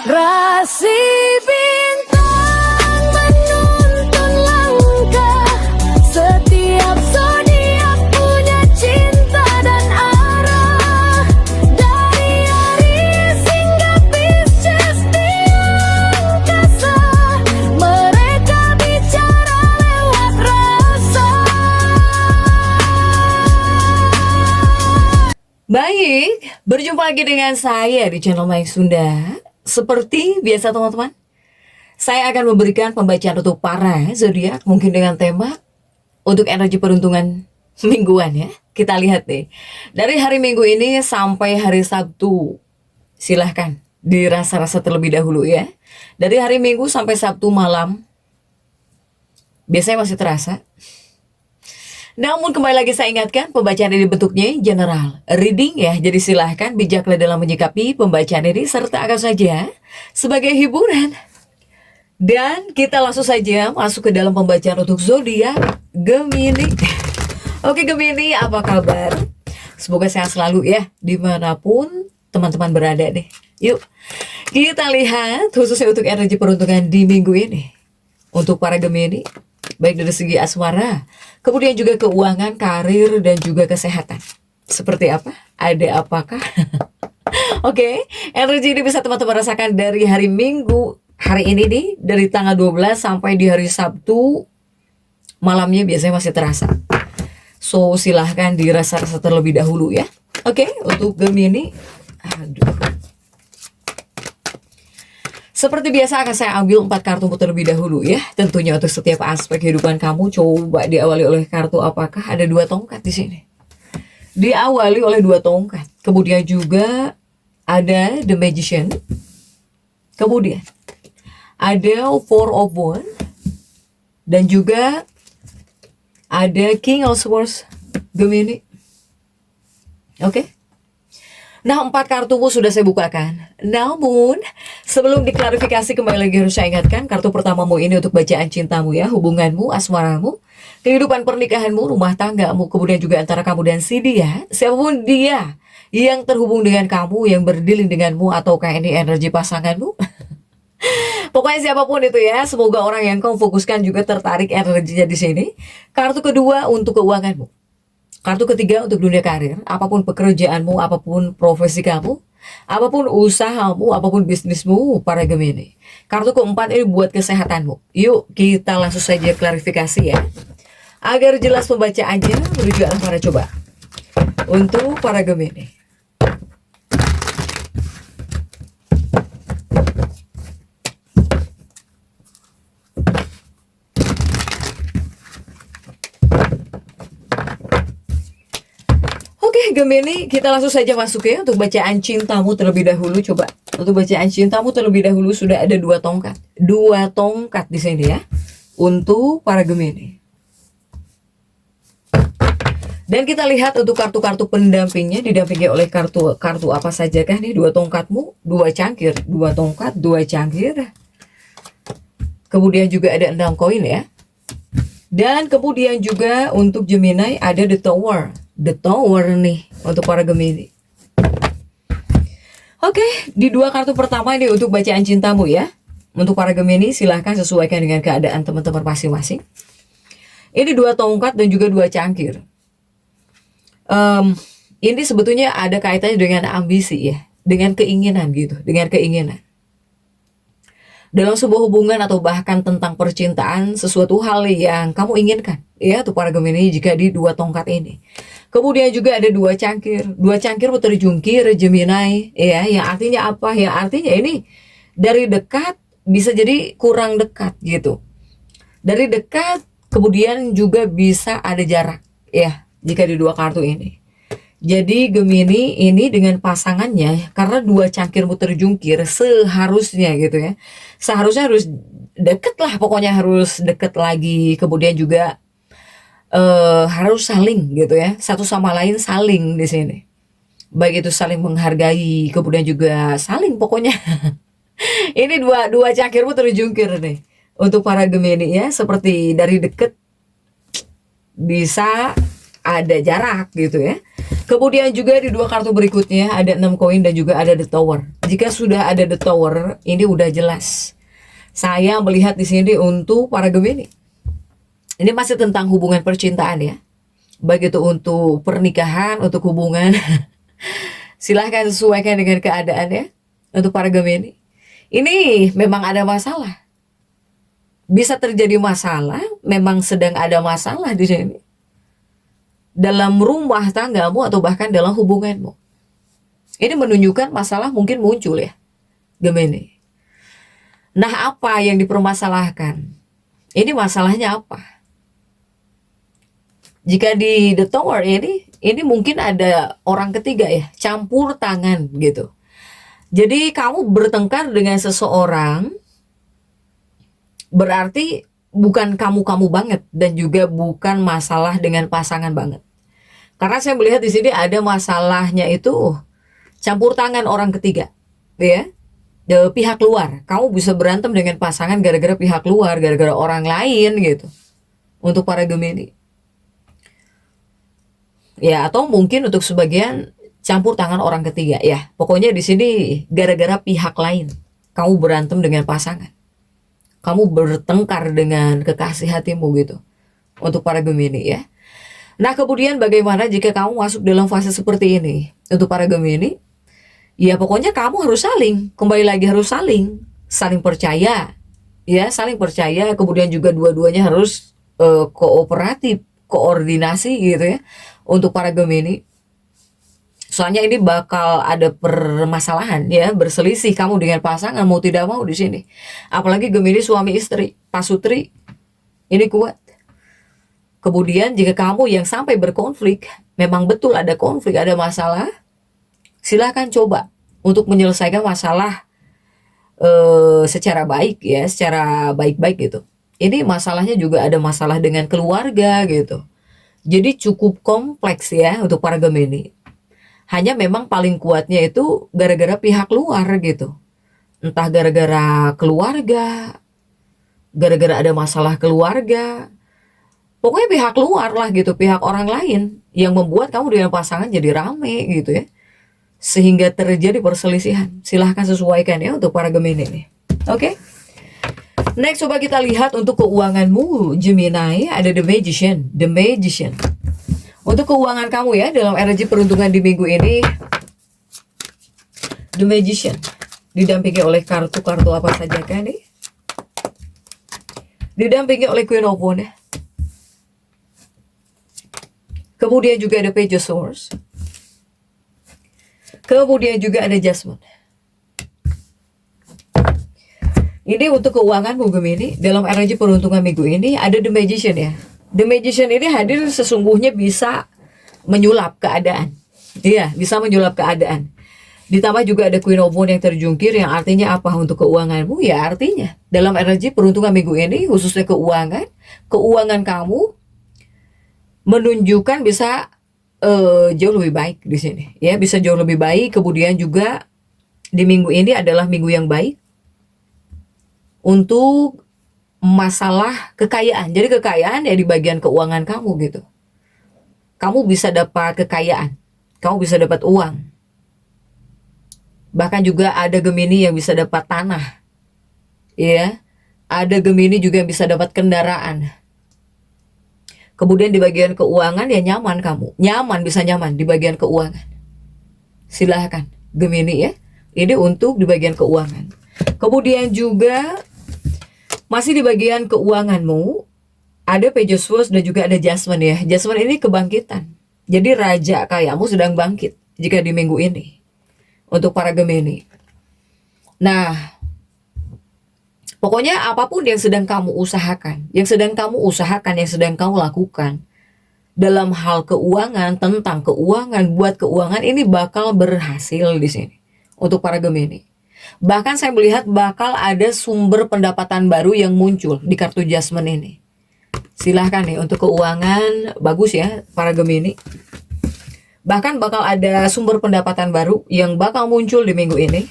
Rasi bintang menuntun langkah, setiap zodiak punya cinta dan arah. Dari Aries hingga Pisces di angkasa, mereka bicara lewat rasa. Baik, berjumpa lagi dengan saya di channel Mayang Sunda. Seperti biasa teman-teman, saya akan memberikan pembacaan untuk para zodiak mungkin dengan tema untuk energi peruntungan mingguan ya. Kita lihat deh, dari hari Minggu ini sampai hari Sabtu. Silahkan dirasa-rasa terlebih dahulu ya. Dari hari Minggu sampai Sabtu malam, biasanya masih terasa. Namun kembali lagi saya ingatkan, pembacaan ini bentuknya general reading ya. Jadi silahkan bijaklah dalam menyikapi pembacaan ini, serta akan saja sebagai hiburan. Dan kita langsung saja masuk ke dalam pembacaan untuk zodiak Gemini. Oke Gemini, apa kabar? Semoga sehat selalu ya, dimanapun teman-teman berada deh. Yuk kita lihat khususnya untuk energi peruntungan di minggu ini untuk para Gemini, baik dari segi asmara, kemudian juga keuangan, karir, dan juga kesehatan. Seperti apa? Ada apakah? Oke, energi ini bisa teman-teman rasakan dari hari Minggu, hari ini nih, dari tanggal 12 sampai di hari Sabtu, malamnya biasanya masih terasa. So, silahkan dirasa-rasa terlebih dahulu ya. Oke, untuk Gemini, aduh. Seperti biasa akan saya ambil 4 kartu terlebih dahulu ya. Tentunya untuk setiap aspek kehidupan kamu. Coba diawali oleh kartu apakah? Ada 2 tongkat di sini. Diawali oleh 2 tongkat. Kemudian juga ada The Magician. Kemudian ada Four of Wands. Dan juga ada King of Swords Gemini. Oke. Nah, 4 kartumu sudah saya bukakan. Namun, sebelum diklarifikasi kembali lagi harus saya ingatkan, kartu pertamamu ini untuk bacaan cintamu ya, hubunganmu, asmaramu, kehidupan pernikahanmu, rumah tanggamu, kemudian juga antara kamu dan si dia, siapapun dia yang terhubung dengan kamu, yang berdealing denganmu, ataukah ini energi pasanganmu. Pokoknya siapapun itu ya, semoga orang yang kamu fokuskan juga tertarik energinya di sini. Kartu kedua untuk keuanganmu. Kartu ketiga untuk dunia karir, apapun pekerjaanmu, apapun profesi kamu, apapun usahamu, apapun bisnismu, para Gemini. Kartu keempat ini buat kesehatanmu. Yuk kita langsung saja klarifikasi ya. Agar jelas pembacaannya, menuju arah mana coba. Untuk para Gemini. Gemini, kita langsung saja masuk ya untuk bacaan cintamu terlebih dahulu. Coba untuk bacaan cintamu terlebih dahulu sudah ada 2 tongkat, 2 tongkat di sini ya untuk para Gemini. Dan kita lihat untuk kartu-kartu pendampingnya, didampingi oleh kartu apa saja kah nih? 2 tongkatmu, 2 cangkir, 2 tongkat, 2 cangkir. Kemudian juga ada 6 koin ya. Dan kemudian juga untuk Gemini ada The Tower. The Tower nih untuk para Gemini. Oke, di 2 kartu pertama ini untuk bacaan cintamu ya. Untuk para Gemini silahkan sesuaikan dengan keadaan teman-teman masing-masing. Ini 2 tongkat dan juga 2 cangkir. Ini sebetulnya ada kaitannya dengan ambisi ya, dengan keinginan gitu, dengan keinginan. Dalam sebuah hubungan atau bahkan tentang percintaan, sesuatu hal yang kamu inginkan ya untuk para Gemini jika di 2 tongkat ini. Kemudian juga ada 2 cangkir, 2 cangkir terjungkir Gemini ya, yang artinya apa? Yang artinya ini dari dekat bisa jadi kurang dekat gitu. Dari dekat kemudian juga bisa ada jarak ya jika di 2 kartu ini. Jadi Gemini ini dengan pasangannya, karena 2 cangkirmu terjungkir, seharusnya gitu ya, seharusnya harus deket lah, pokoknya harus deket lagi. Kemudian juga harus saling gitu ya, satu sama lain saling di sini, baik itu saling menghargai, kemudian juga saling pokoknya. Ini dua cangkirmu terjungkir nih untuk para Gemini ya, seperti dari deket bisa ada jarak gitu ya. Kemudian juga di dua kartu berikutnya ada 6 koin dan juga ada the tower. Jika sudah ada the tower, ini udah jelas. Saya melihat di sini untuk para Gemini. Ini masih tentang hubungan percintaan ya. Baik itu untuk pernikahan, untuk hubungan. Silahkan sesuaikan dengan keadaan ya. Untuk para Gemini. Ini memang ada masalah. Bisa terjadi masalah, memang sedang ada masalah di sini. Dalam rumah tanggamu atau bahkan dalam hubunganmu. Ini menunjukkan masalah mungkin muncul ya, Gemini. Nah, apa yang dipermasalahkan? Ini masalahnya apa? Jika di The Tower ini mungkin ada orang ketiga ya, campur tangan gitu. Jadi kamu bertengkar dengan seseorang, berarti bukan kamu-kamu banget dan juga bukan masalah dengan pasangan banget. Karena saya melihat di sini ada masalahnya itu campur tangan orang ketiga, ya. Pihak luar. Kamu bisa berantem dengan pasangan gara-gara pihak luar, gara-gara orang lain gitu. Untuk para Gemini. Ya, atau mungkin untuk sebagian campur tangan orang ketiga ya. Pokoknya di sini gara-gara pihak lain. Kamu berantem dengan pasangan. Kamu bertengkar dengan kekasih hatimu gitu. Untuk para Gemini ya. Nah, kemudian bagaimana jika kamu masuk dalam fase seperti ini? Untuk para Gemini, ya pokoknya kamu harus saling. Kembali lagi harus saling. Saling percaya. Ya, saling percaya. Kemudian juga dua-duanya harus kooperatif, koordinasi gitu ya. Untuk para Gemini. Soalnya ini bakal ada permasalahan ya, berselisih kamu dengan pasangan mau tidak mau di sini. Apalagi Gemini suami istri, pasutri. Ini kuat. Kemudian jika kamu yang sampai berkonflik, memang betul ada konflik, ada masalah, silakan coba untuk menyelesaikan masalah secara baik ya, secara baik-baik gitu. Ini masalahnya juga ada masalah dengan keluarga gitu. Jadi cukup kompleks ya untuk para Gemini. Hanya memang paling kuatnya itu gara-gara pihak luar gitu. Entah gara-gara keluarga, gara-gara ada masalah keluarga. Pokoknya pihak luar lah gitu, pihak orang lain yang membuat kamu dengan pasangan jadi rame gitu ya. Sehingga terjadi perselisihan. Silahkan sesuaikan ya untuk para Gemini nih. Oke. Next coba kita lihat untuk keuanganmu Gemini, ada The Magician. The Magician. Untuk keuangan kamu ya, dalam energi peruntungan di minggu ini, The Magician didampingi oleh kartu-kartu apa saja kan nih? Didampingi oleh Queen of Wands ya. Kemudian juga ada Page of Swords. Kemudian juga ada Judgment. Ini untuk keuanganmu Gemini, dalam energi peruntungan minggu ini ada The Magician ya. The Magician ini hadir sesungguhnya bisa menyulap keadaan. Iya, bisa menyulap keadaan. Ditambah juga ada Queen of Wands yang terjungkir, yang artinya apa untuk keuanganmu? Ya artinya, dalam energi peruntungan minggu ini, khususnya keuangan kamu menunjukkan bisa jauh lebih baik di sini. Ya, bisa jauh lebih baik. Kemudian juga di minggu ini adalah minggu yang baik untuk masalah kekayaan. Jadi kekayaan ya di bagian keuangan kamu gitu. Kamu bisa dapat kekayaan. Kamu bisa dapat uang. Bahkan juga ada Gemini yang bisa dapat tanah. Ya. Ada Gemini juga yang bisa dapat kendaraan. Kemudian di bagian keuangan ya nyaman kamu. Nyaman, bisa nyaman di bagian keuangan. Silahkan Gemini ya. Ini untuk di bagian keuangan. Kemudian juga masih di bagian keuanganmu, ada Page of Swords dan juga ada Judgment ya. Judgment ini kebangkitan. Jadi raja kayamu sedang bangkit jika di minggu ini. Untuk para Gemini. Nah, pokoknya apapun yang sedang kamu usahakan, yang sedang kamu lakukan, dalam hal keuangan, tentang keuangan, buat keuangan, ini bakal berhasil di sini. Untuk para Gemini. Bahkan saya melihat bakal ada sumber pendapatan baru yang muncul di kartu Judgment ini. Silahkan nih untuk keuangan, bagus ya para Gemini. Bahkan bakal ada sumber pendapatan baru yang bakal muncul di minggu ini.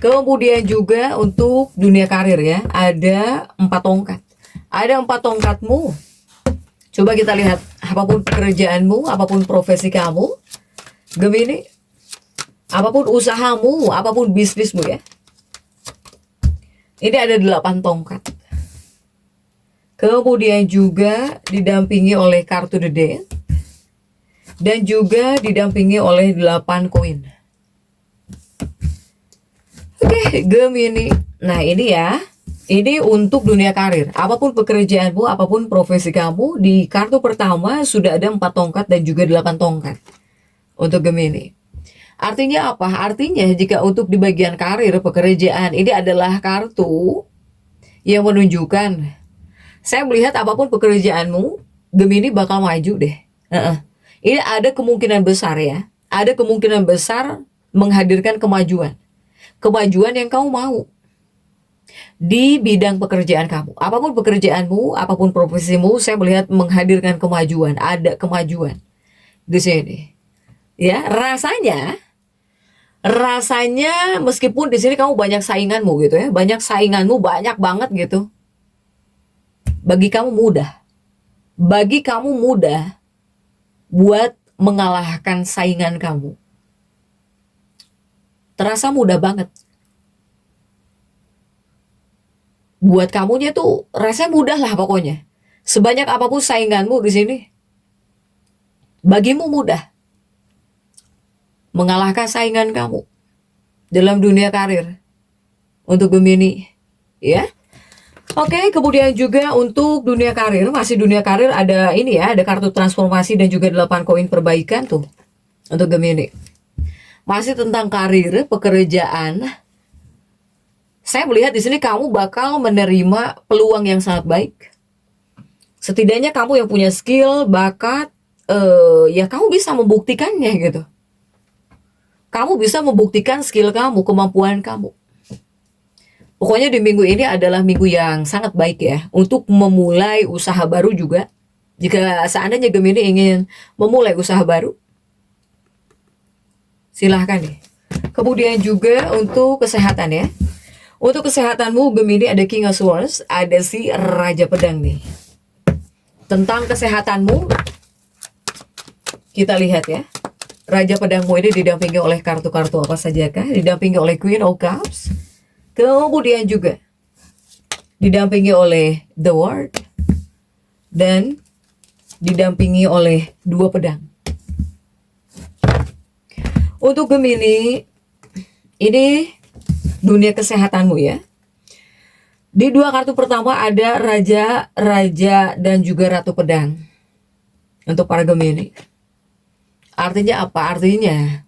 Kemudian juga untuk dunia karir ya, ada 4 tongkat. Ada 4 tongkatmu. Coba kita lihat apapun pekerjaanmu, apapun profesi kamu, Gemini, apapun usahamu, apapun bisnismu ya. Ini ada 8 tongkat. Kemudian juga didampingi oleh kartu The Death. Dan juga didampingi oleh 8 koin. Oke, Gemini. Nah ini ya, ini untuk dunia karir. Apapun pekerjaanmu, apapun profesi kamu, di kartu pertama sudah ada 4 tongkat dan juga 8 tongkat. Untuk Gemini. Artinya apa? Artinya jika untuk di bagian karir, pekerjaan, ini adalah kartu yang menunjukkan, saya melihat apapun pekerjaanmu, Gemini bakal maju deh. Ini ada kemungkinan besar ya. Ada kemungkinan besar menghadirkan kemajuan. Kemajuan yang kamu mau. Di bidang pekerjaan kamu. Apapun pekerjaanmu, apapun profesimu, saya melihat menghadirkan kemajuan. Ada kemajuan di sini. Ya, rasanya meskipun di sini kamu banyak sainganmu gitu ya. Banyak sainganmu, banyak banget gitu. Bagi kamu mudah. Bagi kamu mudah buat mengalahkan saingan kamu. Terasa mudah banget. Buat kamunya tuh rasanya mudah lah pokoknya. Sebanyak apapun sainganmu di sini, bagimu mudah mengalahkan saingan kamu dalam dunia karir untuk Gemini, ya. Oke, kemudian juga untuk dunia karir, masih dunia karir ada ini ya, ada kartu transformasi dan juga 8 koin perbaikan tuh untuk Gemini. Masih tentang karir, pekerjaan. Saya melihat di sini kamu bakal menerima peluang yang sangat baik. Setidaknya kamu yang punya skill, bakat, ya kamu bisa membuktikannya gitu. Kamu bisa membuktikan skill kamu, kemampuan kamu. Pokoknya di minggu ini adalah minggu yang sangat baik ya, untuk memulai usaha baru juga. Jika seandainya Gemini ingin memulai usaha baru, silahkan deh. Kemudian juga untuk kesehatan ya. Untuk kesehatanmu Gemini ada King of Swords, ada si Raja Pedang nih. Tentang kesehatanmu, kita lihat ya. Raja Pedangmu ini didampingi oleh kartu-kartu apa sajakah? Didampingi oleh Queen of Cups. Kemudian juga didampingi oleh The World. Dan didampingi oleh 2 pedang. Untuk Gemini, ini dunia kesehatanmu ya. Di 2 kartu pertama ada Raja, Raja, dan juga Ratu Pedang. Untuk para Gemini. Artinya apa? Artinya,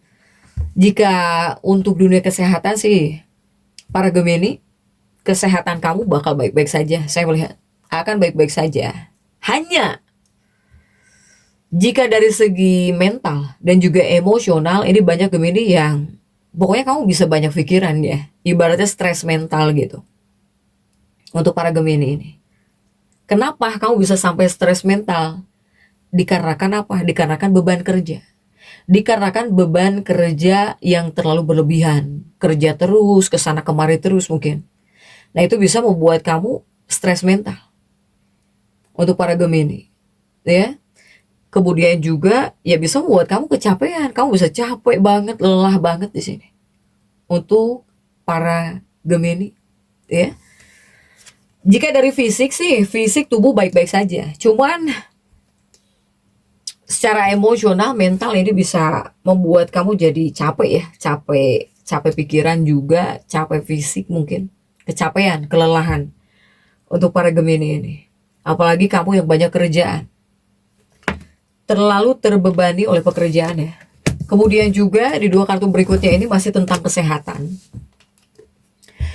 jika untuk dunia kesehatan sih, para Gemini, kesehatan kamu bakal baik-baik saja. Saya melihat akan baik-baik saja. Hanya jika dari segi mental dan juga emosional, ini banyak Gemini yang pokoknya kamu bisa banyak pikiran ya. Ibaratnya stres mental gitu. Untuk para Gemini ini. Kenapa kamu bisa sampai stres mental? Dikarenakan apa? Dikarenakan beban kerja. Dikarenakan beban kerja yang terlalu berlebihan. Kerja terus, kesana kemari terus mungkin. Nah itu bisa membuat kamu stres mental. Untuk para Gemini. Ya. Kemudian juga ya bisa membuat kamu kecapean. Kamu bisa capek banget, lelah banget di sini. Untuk para Gemini. Ya. Jika dari fisik sih, fisik tubuh baik-baik saja. Cuman secara emosional, mental ini bisa membuat kamu jadi capek ya, capek pikiran juga, capek fisik mungkin, kecapean, kelelahan untuk para Gemini ini. Apalagi kamu yang banyak kerjaan, terlalu terbebani oleh pekerjaan ya. Kemudian juga di 2 kartu berikutnya ini masih tentang kesehatan.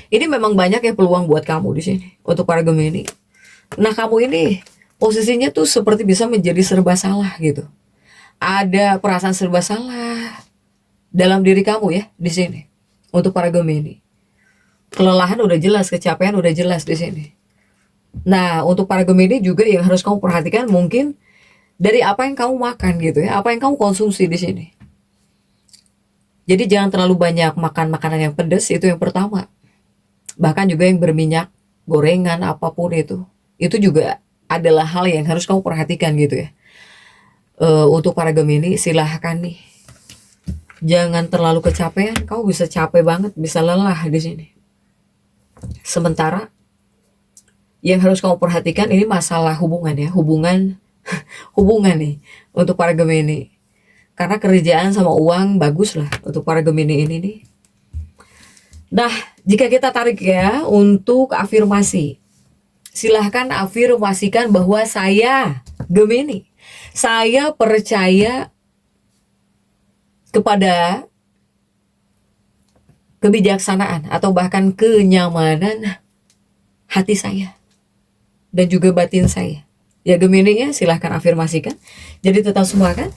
Ini memang banyak ya peluang buat kamu di sini untuk para Gemini. Nah kamu ini posisinya tuh seperti bisa menjadi serba salah gitu. Ada perasaan serba salah dalam diri kamu ya di sini untuk para Gemini. Kelelahan udah jelas, kecapean udah jelas di sini. Nah, untuk para Gemini juga yang harus kamu perhatikan mungkin dari apa yang kamu makan gitu ya, apa yang kamu konsumsi di sini. Jadi jangan terlalu banyak makan makanan yang pedas, itu yang pertama. Bahkan juga yang berminyak, gorengan apapun itu juga adalah hal yang harus kamu perhatikan gitu ya. Untuk para Gemini, silahkan nih, jangan terlalu kecapean. Kamu bisa capek banget, bisa lelah di sini. Sementara yang harus kamu perhatikan ini masalah hubungan ya, hubungan hubungan nih untuk para Gemini. Karena kerjaan sama uang bagus lah untuk para Gemini ini nih. Nah, jika kita tarik ya untuk afirmasi, silahkan afirmasikan bahwa saya Gemini, saya percaya kepada kebijaksanaan atau bahkan kenyamanan hati saya dan juga batin saya. Ya Gemini ya, silahkan afirmasikan. Jadi tetap semangat.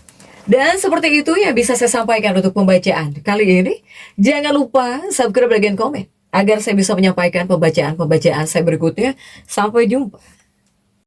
Dan seperti itu yang bisa saya sampaikan untuk pembacaan kali ini. Jangan lupa subscribe bagian komen agar saya bisa menyampaikan pembacaan-pembacaan saya berikutnya. Sampai jumpa.